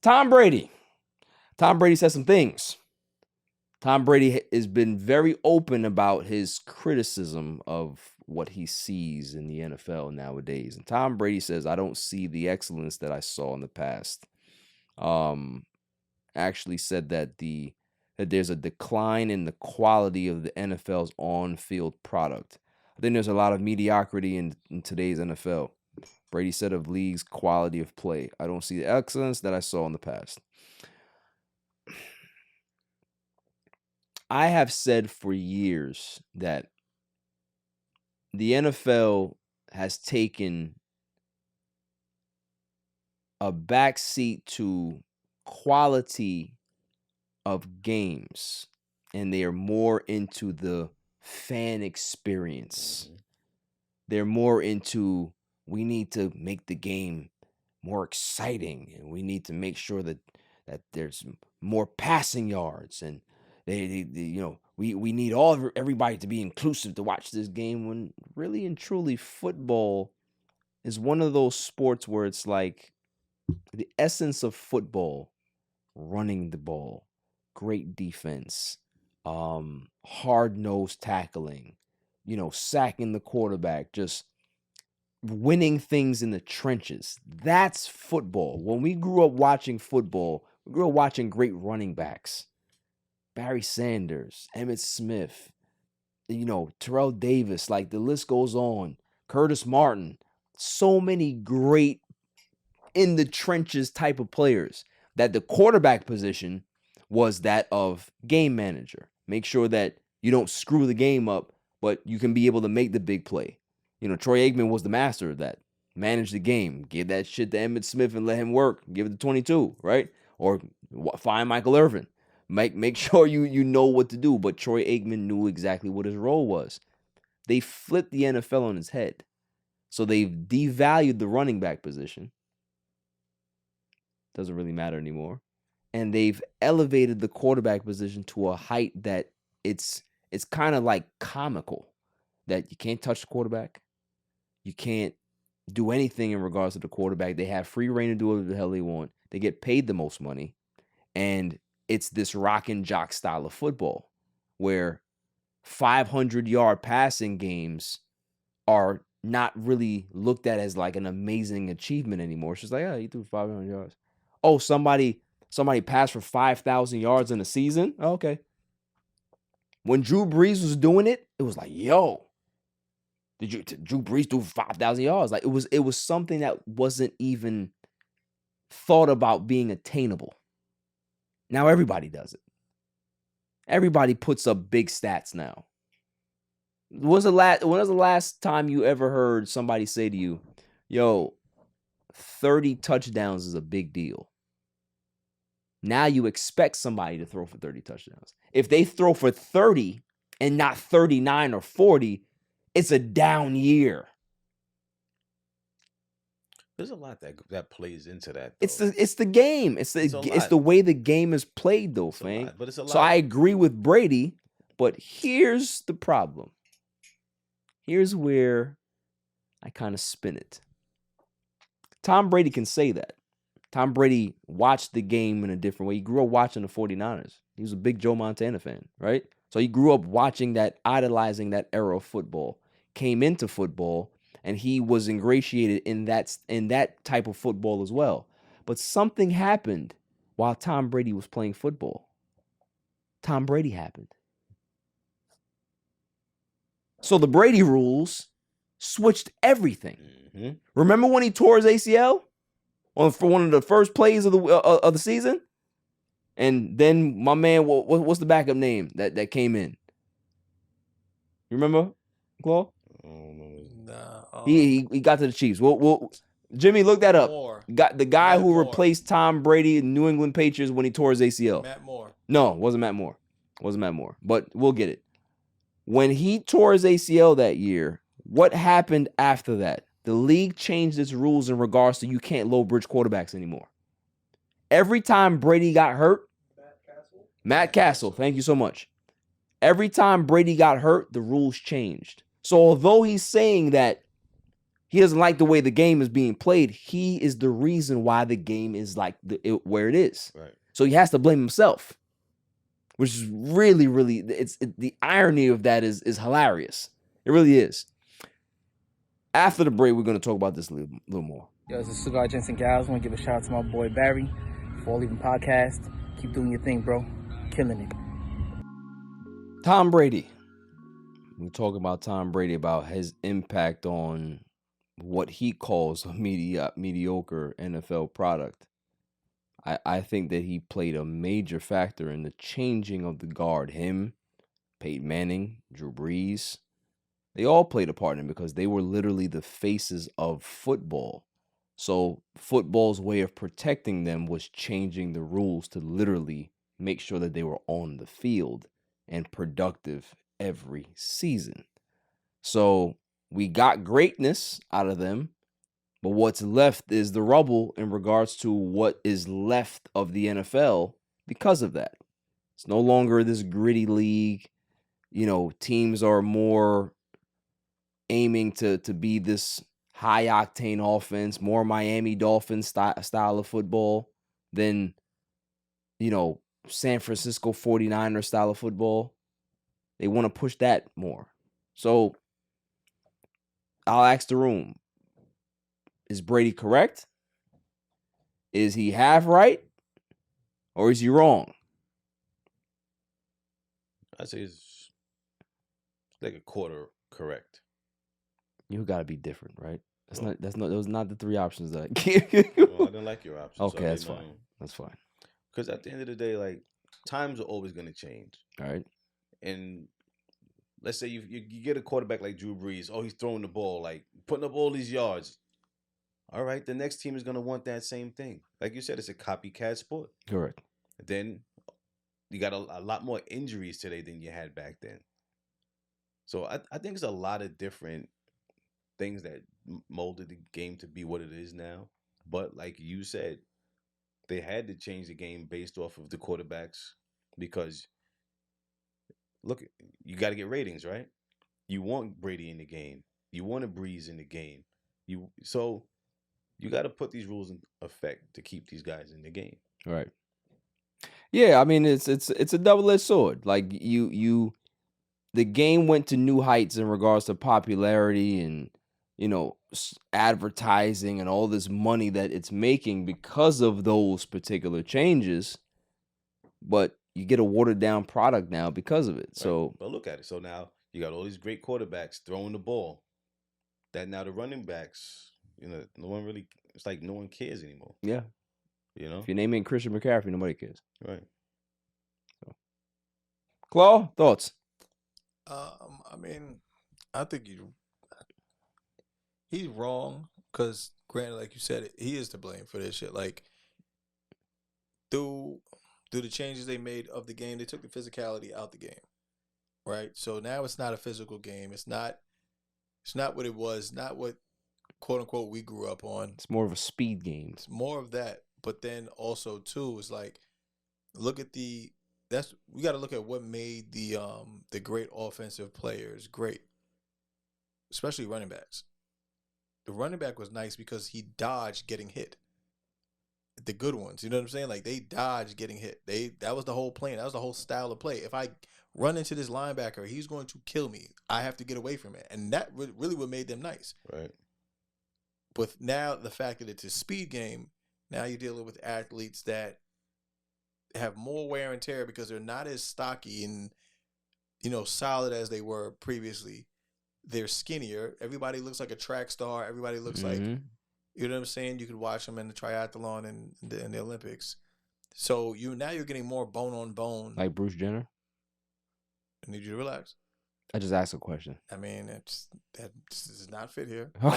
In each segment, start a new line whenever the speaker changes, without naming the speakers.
Tom Brady. Tom Brady said some things. Tom Brady has been very open about his criticism of what he sees in the NFL nowadays. And Tom Brady says, I don't see the excellence that I saw in the past. Actually said that there's a decline in the quality of the NFL's on-field product. I think there's a lot of mediocrity in today's NFL. Brady said of league's quality of play, I don't see the excellence that I saw in the past. I have said for years that the NFL has taken a backseat to quality of games, and they are more into the fan experience. They're more into, we need to make the game more exciting, and we need to make sure that there's more passing yards, and they we need everybody to be inclusive to watch this game, when really and truly football is one of those sports where it's like the essence of football: running the ball, great defense, hard-nosed tackling, sacking the quarterback, just winning things in the trenches. That's football. When we grew up watching football, we grew up watching great running backs. Barry Sanders, Emmitt Smith, Terrell Davis, like the list goes on. Curtis Martin. So many great in the trenches type of players, that the quarterback position was that of game manager. Make sure that you don't screw the game up, but you can be able to make the big play. Troy Aikman was the master of that. Manage the game. Give that shit to Emmitt Smith and let him work. Give it to 22, right? Or find Michael Irvin. Make sure you know what to do. But Troy Aikman knew exactly what his role was. They flipped the NFL on its head. So they've devalued the running back position. Doesn't really matter anymore. And they've elevated the quarterback position to a height that it's kind of like comical, that you can't touch the quarterback. You can't do anything in regards to the quarterback. They have free reign to do whatever the hell they want. They get paid the most money. And it's this rock and jock style of football where 500-yard passing games are not really looked at as like an amazing achievement anymore. It's just like, he threw 500 yards. Oh, somebody passed for 5,000 yards in a season? Oh, okay. When Drew Brees was doing it, it was like, yo, Drew Brees do 5,000 yards? Like, it was something that wasn't even thought about being attainable. Now everybody does it. Everybody puts up big stats now. When was the last time you ever heard somebody say to you, yo, 30 touchdowns is a big deal? Now you expect somebody to throw for 30 touchdowns. If they throw for 30 and not 39 or 40, it's a down year.
There's a lot that plays into that,
though. It's the game. It's the way the game is played, though, fam. But it's a lot. So I agree with Brady, but here's the problem. Here's where I kind of spin it. Tom Brady can say that. Tom Brady watched the game in a different way. He grew up watching the 49ers. He was a big Joe Montana fan, right? So he grew up watching that, idolizing that era of football, came into football, and he was ingratiated in that type of football as well. But something happened while Tom Brady was playing football. Tom Brady happened. So the Brady rules switched everything. Mm-hmm. Remember when he tore his ACL for one of the first plays of the season? And then my man, what's the backup name that came in? You remember, Claw? He got to the Chiefs. Well, Jimmy, look that up. Got the guy who replaced Tom Brady in New England Patriots when he tore his ACL.
Matt Moore.
No, it wasn't Matt Moore. But we'll get it. When he tore his ACL that year, what happened after that? The league changed its rules in regards to you can't low bridge quarterbacks anymore. Every time Brady got hurt, Matt Castle, thank you so much. Every time Brady got hurt, the rules changed. So although he's saying that He doesn't like the way the game is being played. He is the reason why the game is like where it is.
Right.
So he has to blame himself, which is really, really, the irony of that is hilarious. It really is. After the break, we're going to talk about this a little more.
Yo, this is Cigar Gents and Gals. I want to give a shout out to my boy Barry for leaving podcast. Keep doing your thing, bro. Killing it.
Tom Brady. We're talking about Tom Brady, about his impact on what he calls a mediocre NFL product. I think that he played a major factor in the changing of the guard. Him, Peyton Manning, Drew Brees, they all played a part in it because they were literally the faces of football. So football's way of protecting them was changing the rules to literally make sure that they were on the field and productive every season. So we got greatness out of them, but what's left is the rubble in regards to what is left of the NFL because of that. It's no longer this gritty league. You know, teams are more aiming to be this high octane offense, more Miami Dolphins style of football than, you know, San Francisco 49er style of football. They want to push that more. So I'll ask the room, is Brady correct? Is he half right? Or is he wrong?
I'd say it's like a quarter correct.
You gotta be different, right? Those are not the three options that I
Well, I didn't like your options.
Okay, that's fine. That's fine.
Because at the end of the day, like, times are always going to change.
All right.
And let's say you get a quarterback like Drew Brees. Oh, he's throwing the ball, like putting up all these yards. All right, the next team is going to want that same thing. Like you said, it's a copycat sport.
Correct.
Then you got a lot more injuries today than you had back then. So I think it's a lot of different things that molded the game to be what it is now. But like you said, they had to change the game based off of the quarterbacks because, look, you got to get ratings, right? You want Brady in the game. You want a Breeze in the game. So you got to put these rules in effect to keep these guys in the game.
Right. Yeah, I mean it's a double-edged sword. Like the game went to new heights in regards to popularity and, you know, advertising and all this money that it's making because of those particular changes. But you get a watered down product now because of it. Right. So,
but look at it. So now you got all these great quarterbacks throwing the ball. That now the running backs, you know, no one really. It's like no one cares anymore.
Yeah.
You know,
if your name ain't Christian McCaffrey, nobody cares.
Right.
So, Claw, thoughts?
I mean, I think he's wrong because, granted, like you said, he is to blame for this shit. Like, through the changes they made of the game, they took the physicality out the game, right? So now it's not a physical game. It's not what it was. Not what, quote unquote, we grew up on.
It's more of a speed game.
It's more of that. But then also too is like, we got to look at what made the great offensive players great, especially running backs. The running back was nice because he dodged getting hit. The good ones, you know what I'm saying? Like, they dodged getting hit. That was the whole plan. That was the whole style of play. If I run into this linebacker, he's going to kill me. I have to get away from it, and that really what made them nice.
Right.
With now the fact that it's a speed game, now you're dealing with athletes that have more wear and tear because they're not as stocky and, you know, solid as they were previously. They're skinnier. Everybody looks like a track star. Everybody looks like, you know what I'm saying? You could watch them in the triathlon and in the Olympics. So you're getting more bone on bone.
Like Bruce Jenner?
I need you to relax.
I just asked a question.
I mean, that does not fit here.
All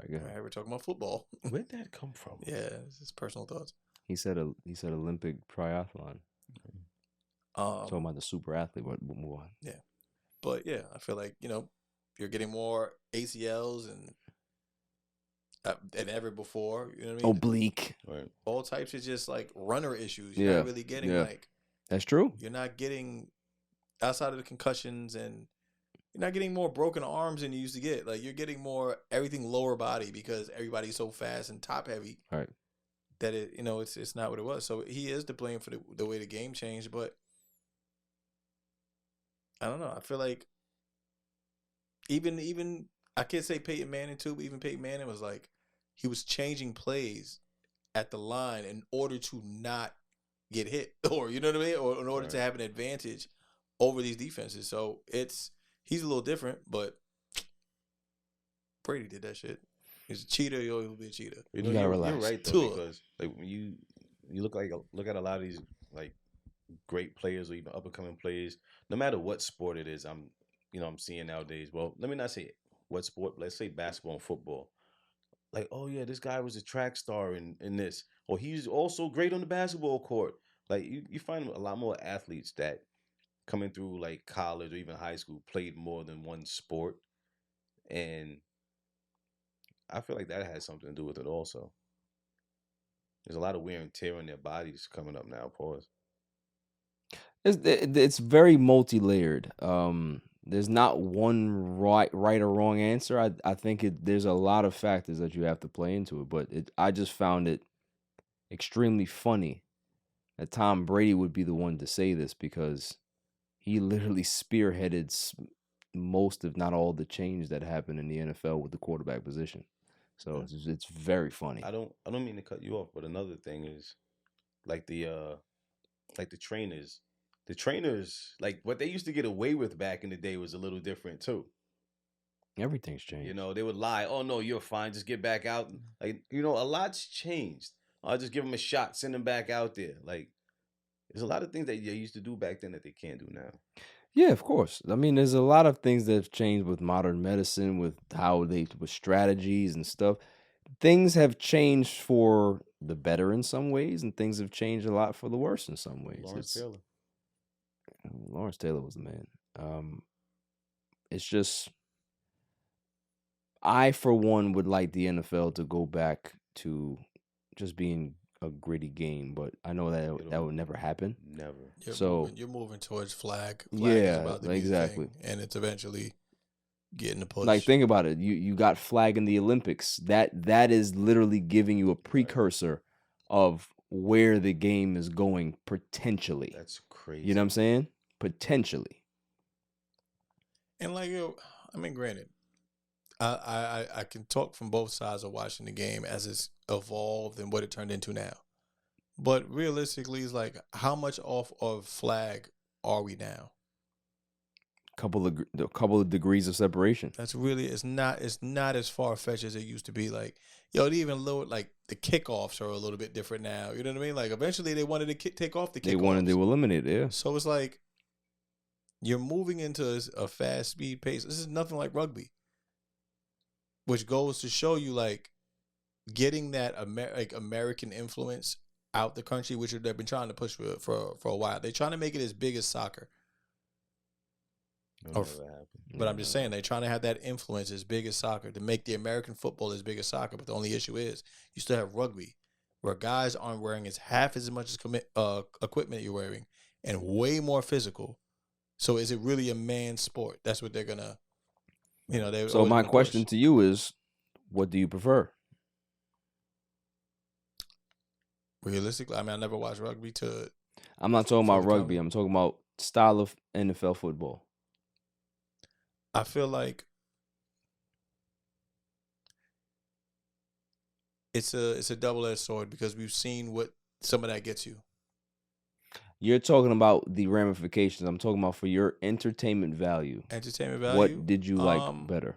right, good.
We're talking about football.
Where'd that come from?
Yeah, this is personal thoughts.
He said Olympic triathlon. Talking about the super athlete. We'll move on.
Yeah, but yeah, I feel like, you know, you're getting more ACLs than ever before. You know what I mean?
Oblique.
Right.
All types of just like runner issues. You're not really getting like.
That's true.
You're not getting outside of the concussions and, you You're not getting more broken arms than you used to get. Like, you're getting more everything lower body because everybody's so fast and top heavy.
Right.
That it's not what it was. So he is to blame for the way the game changed. But I don't know. I feel like even I can't say Peyton Manning too, but even Peyton Manning was like, he was changing plays at the line in order to not get hit, or you know what I mean, or in order to have an advantage over these defenses. So he's a little different, but Brady did that shit. He's a cheater. He'll be a cheater.
You know,
gotta
you're
relax.
right though, because like when you look at a lot of these like great players or even up and coming players, no matter what sport it is, I'm seeing nowadays. Well, let me not say what sport. Let's say basketball and football. Like, oh yeah, this guy was a track star in this, or he's also great on the basketball court. Like you find a lot more athletes that coming through like college or even high school played more than one sport, and I feel like that has something to do with it also. There's a lot of wear and tear on their bodies coming up now. Pause.
It's very multi-layered. There's not one right or wrong answer. I think there's a lot of factors that you have to play into it, but I just found it extremely funny that Tom Brady would be the one to say this, because he literally spearheaded most, if not all, the change that happened in the NFL with the quarterback position. So it's very funny.
I don't mean to cut you off, but another thing is like the trainers. The trainers, like what they used to get away with back in the day was a little different too.
Everything's changed.
You know, they would lie. Oh no, you're fine. Just get back out. Like, a lot's changed. I'll just give them a shot, send them back out there. Like, there's a lot of things that they used to do back then that they can't do now.
Yeah, of course. I mean, there's a lot of things that have changed with modern medicine, with with strategies and stuff. Things have changed for the better in some ways, and things have changed a lot for the worse in some ways. Lawrence Taylor was the man. It's just, I for one would like the NFL to go back to just being a gritty game, but I know that would never happen.
Never.
You're moving towards flag.
Yeah,
is about to be the
exactly.
thing, and it's eventually getting the push.
Like, think about it. You got flag in the Olympics. That is literally giving you a precursor of where the game is going potentially.
That's crazy.
You know what I'm saying? Potentially.
And like, I mean, granted, I can talk from both sides of watching the game as it's evolved and what it turned into now. But realistically, it's like, how much off of flag are we now?
A couple of degrees of separation.
That's really, it's not as far fetched as it used to be. Like, they even lowered, like, the kickoffs are a little bit different now. You know what I mean? Like, eventually they wanted to take off the kickoffs.
They wanted to eliminate it, yeah.
So it's like, you're moving into a fast speed pace. This is nothing like rugby, which goes to show you, like, getting that American influence out the country, which they've been trying to push for a while. They're trying to make it as big as soccer. But I'm just saying, they're trying to have that influence as big as soccer, to make the American football as big as soccer. But the only issue is, you still have rugby, where guys aren't wearing half as much equipment you're wearing, and way more physical. So is it really a man's sport? That's what they're gonna,
So my question to you is, what do you prefer?
Realistically, I mean, I never watched rugby.
I'm not talking about rugby. I'm talking about style of NFL football.
I feel like it's a double-edged sword, because we've seen what some of that gets you.
You're talking about the ramifications. I'm talking about for your entertainment value. What did you like better?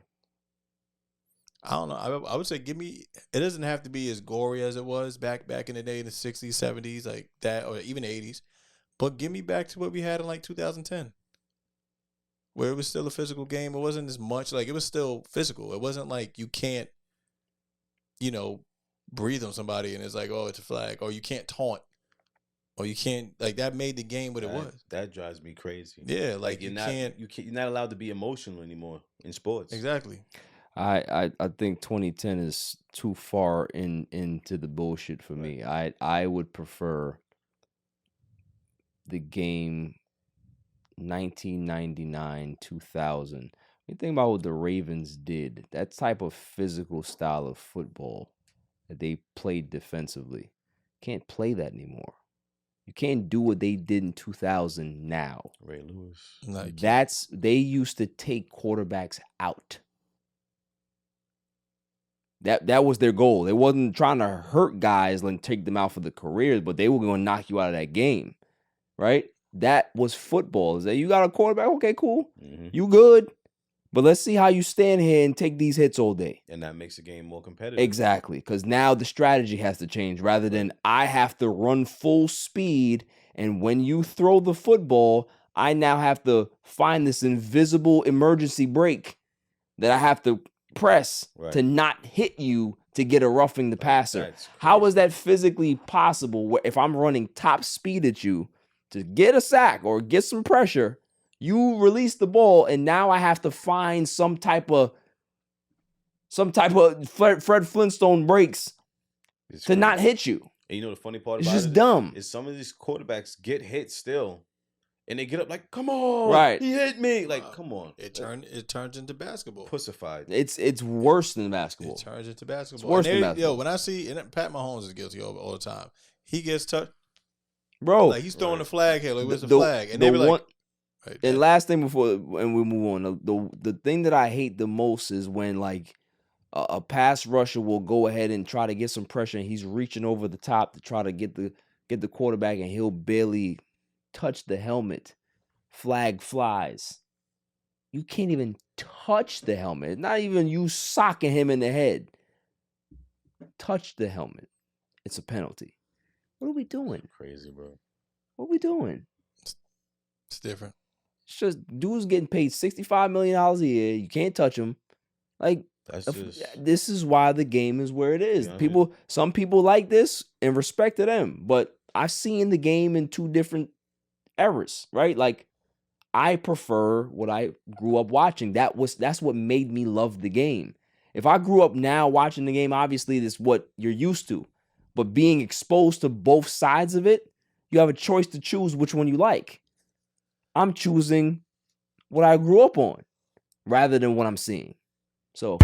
I don't know. I would say, it doesn't have to be as gory as it was back in the day, in the 60s, 70s, like that, or even 80s. But give me back to what we had in like 2010. Where it was still a physical game. It wasn't as much, like, it was still physical. It wasn't like you can't, breathe on somebody and it's like, oh, it's a flag, or you can't taunt, or you can't, like, that made the game what it was.
That drives me crazy.
Yeah, like you're
not allowed to be emotional anymore in sports.
Exactly.
I think 2010 is too far into the bullshit for me. I would prefer the game 1999, 2000, You think about what the Ravens did, that type of physical style of football that they played defensively. Can't play that anymore. You can't do what they did in 2000 now.
Ray Lewis.
No, you can't.
They used to take quarterbacks out. That was their goal. They wasn't trying to hurt guys and take them out for the careers, but they were going to knock you out of that game, right? That was football. Is that you got a quarterback? Okay, cool.
Mm-hmm.
You good. But let's see how you stand here and take these hits all day.
And that makes the game more competitive.
Exactly, because now the strategy has to change rather than I have to run full speed, and when you throw the football, I now have to find this invisible emergency brake that I have to press to not hit you to get a roughing the passer. How is that physically possible if I'm running top speed at you to get a sack or get some pressure? You release the ball, and now I have to find some type of Fred Flintstone breaks to not hit you.
And you know the funny part
It's
about
just
it
dumb.
is some of these quarterbacks get hit still, and they get up like, "Come on,
Right.
he hit me!" Like, come on.
It turns into basketball.
Pussified.
It's worse than basketball.
It turns into basketball.
It's worse than basketball.
Yo, when I see, and Pat Mahomes is guilty all the time. He gets touched,
bro.
Like he's throwing the flag here. Like, where's the flag? And they be like,
right, and last thing before and we move on, the thing that I hate the most is when like a pass rusher will go ahead and try to get some pressure, and he's reaching over the top to try to get the quarterback, and he'll barely touch the helmet. Flag flies. You can't even touch the helmet. Not even you socking him in the head. Touch the helmet. It's a penalty. What are we doing?
Crazy, bro.
What are we doing?
It's different.
It's just dudes getting paid $65 million a year. You can't touch them. Like, this is why the game is where it is. Some people like this and respect to them, but I've seen the game in two different eras, right? Like, I prefer what I grew up watching. That's what made me love the game. If I grew up now watching the game, obviously this is what you're used to. But being exposed to both sides of it, you have a choice to choose which one you like. I'm choosing what I grew up on rather than what I'm seeing. So